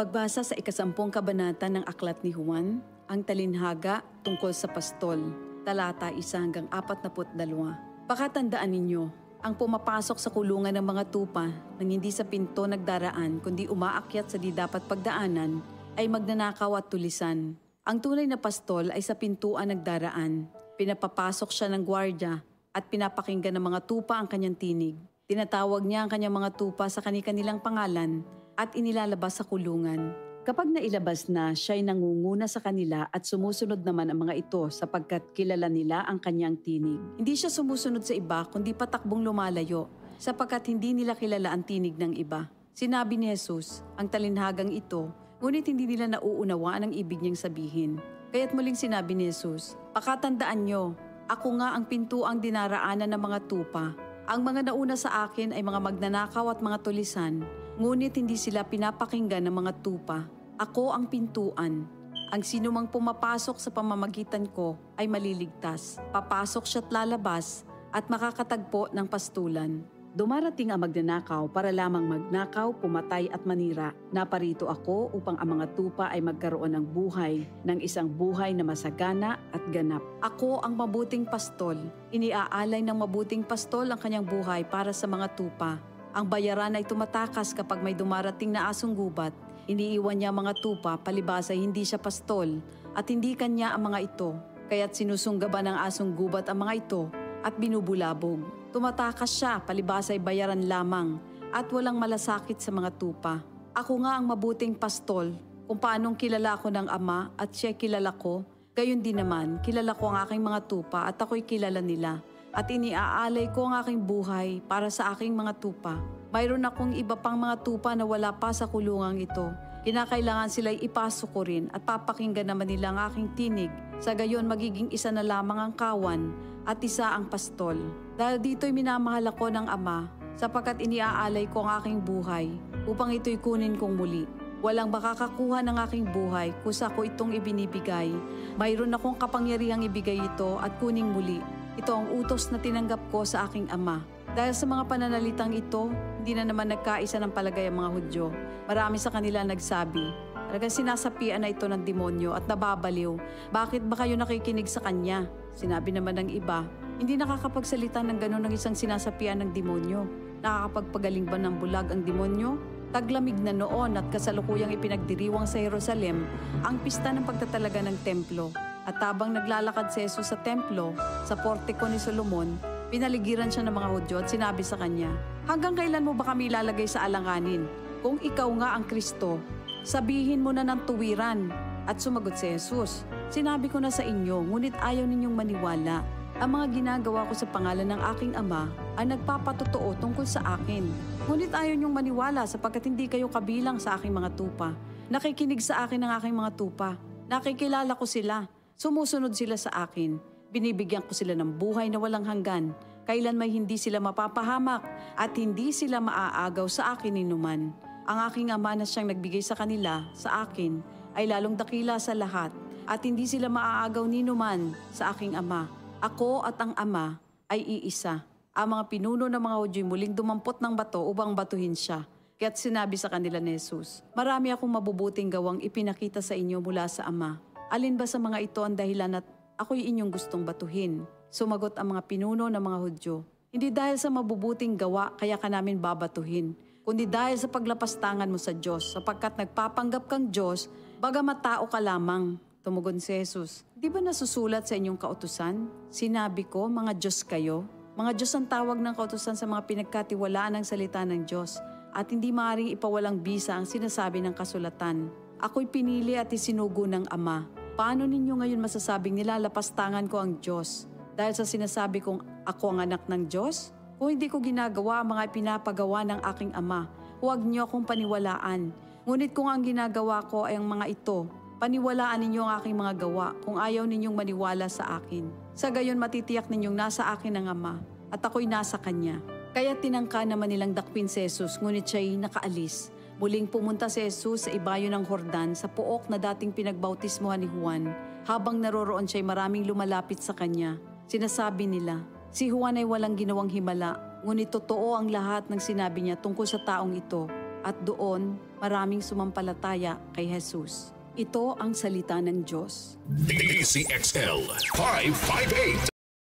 Pagbasa sa 10 kabanata ng Aklat ni Juan, ang talinhaga tungkol sa pastol, talata 1 hanggang 42. Pakatandaan ninyo, ang pumapasok sa kulungan ng mga tupa nang hindi sa pinto nagdaraan kundi umaakyat sa di dapat pagdaanan ay magnanakaw at tulisan. Ang tunay na pastol ay sa pintuan nagdaraan. Pinapapasok siya ng gwardya at pinapakinggan ng mga tupa ang kanyang tinig. Tinatawag niya ang kanyang mga tupa sa kanilang pangalan at inilalabas sa kulungan. Kapag nailabas na, siya'y nangunguna sa kanila at sumusunod naman ang mga ito sapagkat kilala nila ang kanyang tinig. Hindi siya sumusunod sa iba kundi patakbong lumalayo sapagkat hindi nila kilala ang tinig ng iba. Sinabi ni Jesus, ang talinhagang ito, ngunit hindi nila nauunawaan ang ibig niyang sabihin. Kaya't muling sinabi ni Jesus, pakatandaan niyo, ako nga ang pintuang dinaraanan ng mga tupa. Ang mga nauna sa akin ay mga magnanakaw at mga tulisan, ngunit hindi sila pinapakinggan ng mga tupa. Ako ang pintuan. Ang sinumang pumapasok sa pamamagitan ko ay maliligtas. Papasok siya't lalabas at makakatagpo ng pastulan. Dumarating ang magnanakaw para lamang magnakaw, pumatay at manira. Naparito ako upang ang mga tupa ay magkaroon ng buhay, ng isang buhay na masagana at ganap. Ako ang mabuting pastol. Iniaalay ng mabuting pastol ang kanyang buhay para sa mga tupa. Ang bayaran ay tumatakas kapag may dumarating na asong gubat. Iniiwan niya ang mga tupa, palibas ay hindi siya pastol at hindi kanya ang mga ito. Kaya't sinusunggaban ng asong gubat ang mga ito at binubulabog. Tumatakas siya, palibas ay bayaran lamang at walang malasakit sa mga tupa. Ako nga ang mabuting pastol. Kung paanong kilala ko ng Ama at siya kilala ko, gayon din naman kilala ko ang aking mga tupa at ako'y kilala nila. At iniaalay ko ang aking buhay para sa aking mga tupa. Mayroon akong iba pang mga tupa na wala pa sa kulungang ito. Kinakailangan sila'y ipasok ko rin at papakinggan naman nila ang aking tinig. Sa gayon magiging isa na lamang ang kawan at isa ang pastol. Dahil dito'y minamahal ako ng Ama sapagkat iniaalay ko ang aking buhay upang ito'y kunin kong muli. Walang makakakuha ng aking buhay kusa ko itong ibinibigay. Mayroon akong kapangyarihang ibigay ito at kuning muli. Ito ang utos na tinanggap ko sa aking Ama. Dahil sa mga pananalitang ito, hindi na naman nagkaisa ng palagay ang mga Hudyo. Marami sa kanila nagsabi, talagang sinasapian na ito ng demonyo at nababaliw. Bakit ba kayo nakikinig sa kanya? Sinabi naman ng iba, hindi nakakapagsalita ng gano'n ng isang sinasapian ng demonyo. Nakakapagpagaling ba ng bulag ang demonyo? Taglamig na noon at kasalukuyang ipinagdiriwang sa Jerusalem ang pista ng pagtatalaga ng templo. At habang naglalakad si Jesus sa templo, sa portiko ni Solomon, pinaligiran siya ng mga Hudyo at sinabi sa kanya, hanggang kailan mo ba kami ilalagay sa alanganin? Kung ikaw nga ang Kristo, sabihin mo na ng tuwiran. At sumagot si Jesus, sinabi ko na sa inyo, ngunit ayaw ninyong maniwala. Ang mga ginagawa ko sa pangalan ng aking Ama ay nagpapatotoo tungkol sa akin. Ngunit ayaw ninyong maniwala sapagkat hindi kayo kabilang sa aking mga tupa. Nakikinig sa akin ang aking mga tupa. Nakikilala ko sila. Sumusunod sila sa akin. Binibigyan ko sila ng buhay na walang hanggan. Kailan may hindi sila mapapahamak at hindi sila maaagaw sa akin ninuman. Ang aking Ama na siyang nagbigay sa kanila, sa akin, ay lalong dakila sa lahat at hindi sila maaagaw ninuman sa aking Ama. Ako at ang Ama ay iisa. Ang mga pinuno ng mga Hudyo muling dumampot ng bato upang batuhin siya. Kaya't sinabi sa kanila ni Jesus, marami akong mabubuting gawang ipinakita sa inyo mula sa Ama. Alin ba sa mga ito ang dahilan at ako'y inyong gustong batuhin? Sumagot ang mga pinuno ng mga Hudyo, hindi dahil sa mabubuting gawa kaya ka namin babatuhin, kundi dahil sa paglapastangan mo sa Diyos, sapagkat nagpapanggap kang Diyos, bagamat tao ka lamang. Tumugon si Jesus, di ba nasusulat sa inyong kautusan? Sinabi ko, mga Diyos kayo. Mga Diyos ang tawag ng kautusan sa mga pinagkatiwalaan ng salita ng Diyos, at hindi maaaring ipawalang bisa ang sinasabi ng kasulatan. Ako'y pinili at isinugo ng Ama. Paano ninyo ngayon masasabing nilalapastangan ko ang Diyos? Dahil sa sinasabi kong ako ang anak ng Diyos? Kung hindi ko ginagawa ang mga pinapagawa ng aking Ama, huwag niyo akong paniwalaan. Ngunit kung ang ginagawa ko ay ang mga ito, paniwalaan ninyo ang aking mga gawa kung ayaw ninyong maniwala sa akin. Sa gayon matitiyak ninyong nasa akin ang Ama at ako'y nasa Kanya. Kaya tinangka naman nilang dakwin si Jesus, ngunit siya'y nakaalis. Muling pumunta si Jesus sa ibayo ng Jordan sa pook na dating pinagbautismohan ni Juan. Habang naroroon siya'y maraming lumalapit sa kanya. Sinasabi nila, si Juan ay walang ginawang himala, ngunit totoo ang lahat ng sinabi niya tungkol sa taong ito. at doon maraming sumampalataya kay Jesus. Ito ang salita ng Diyos. DCXL 558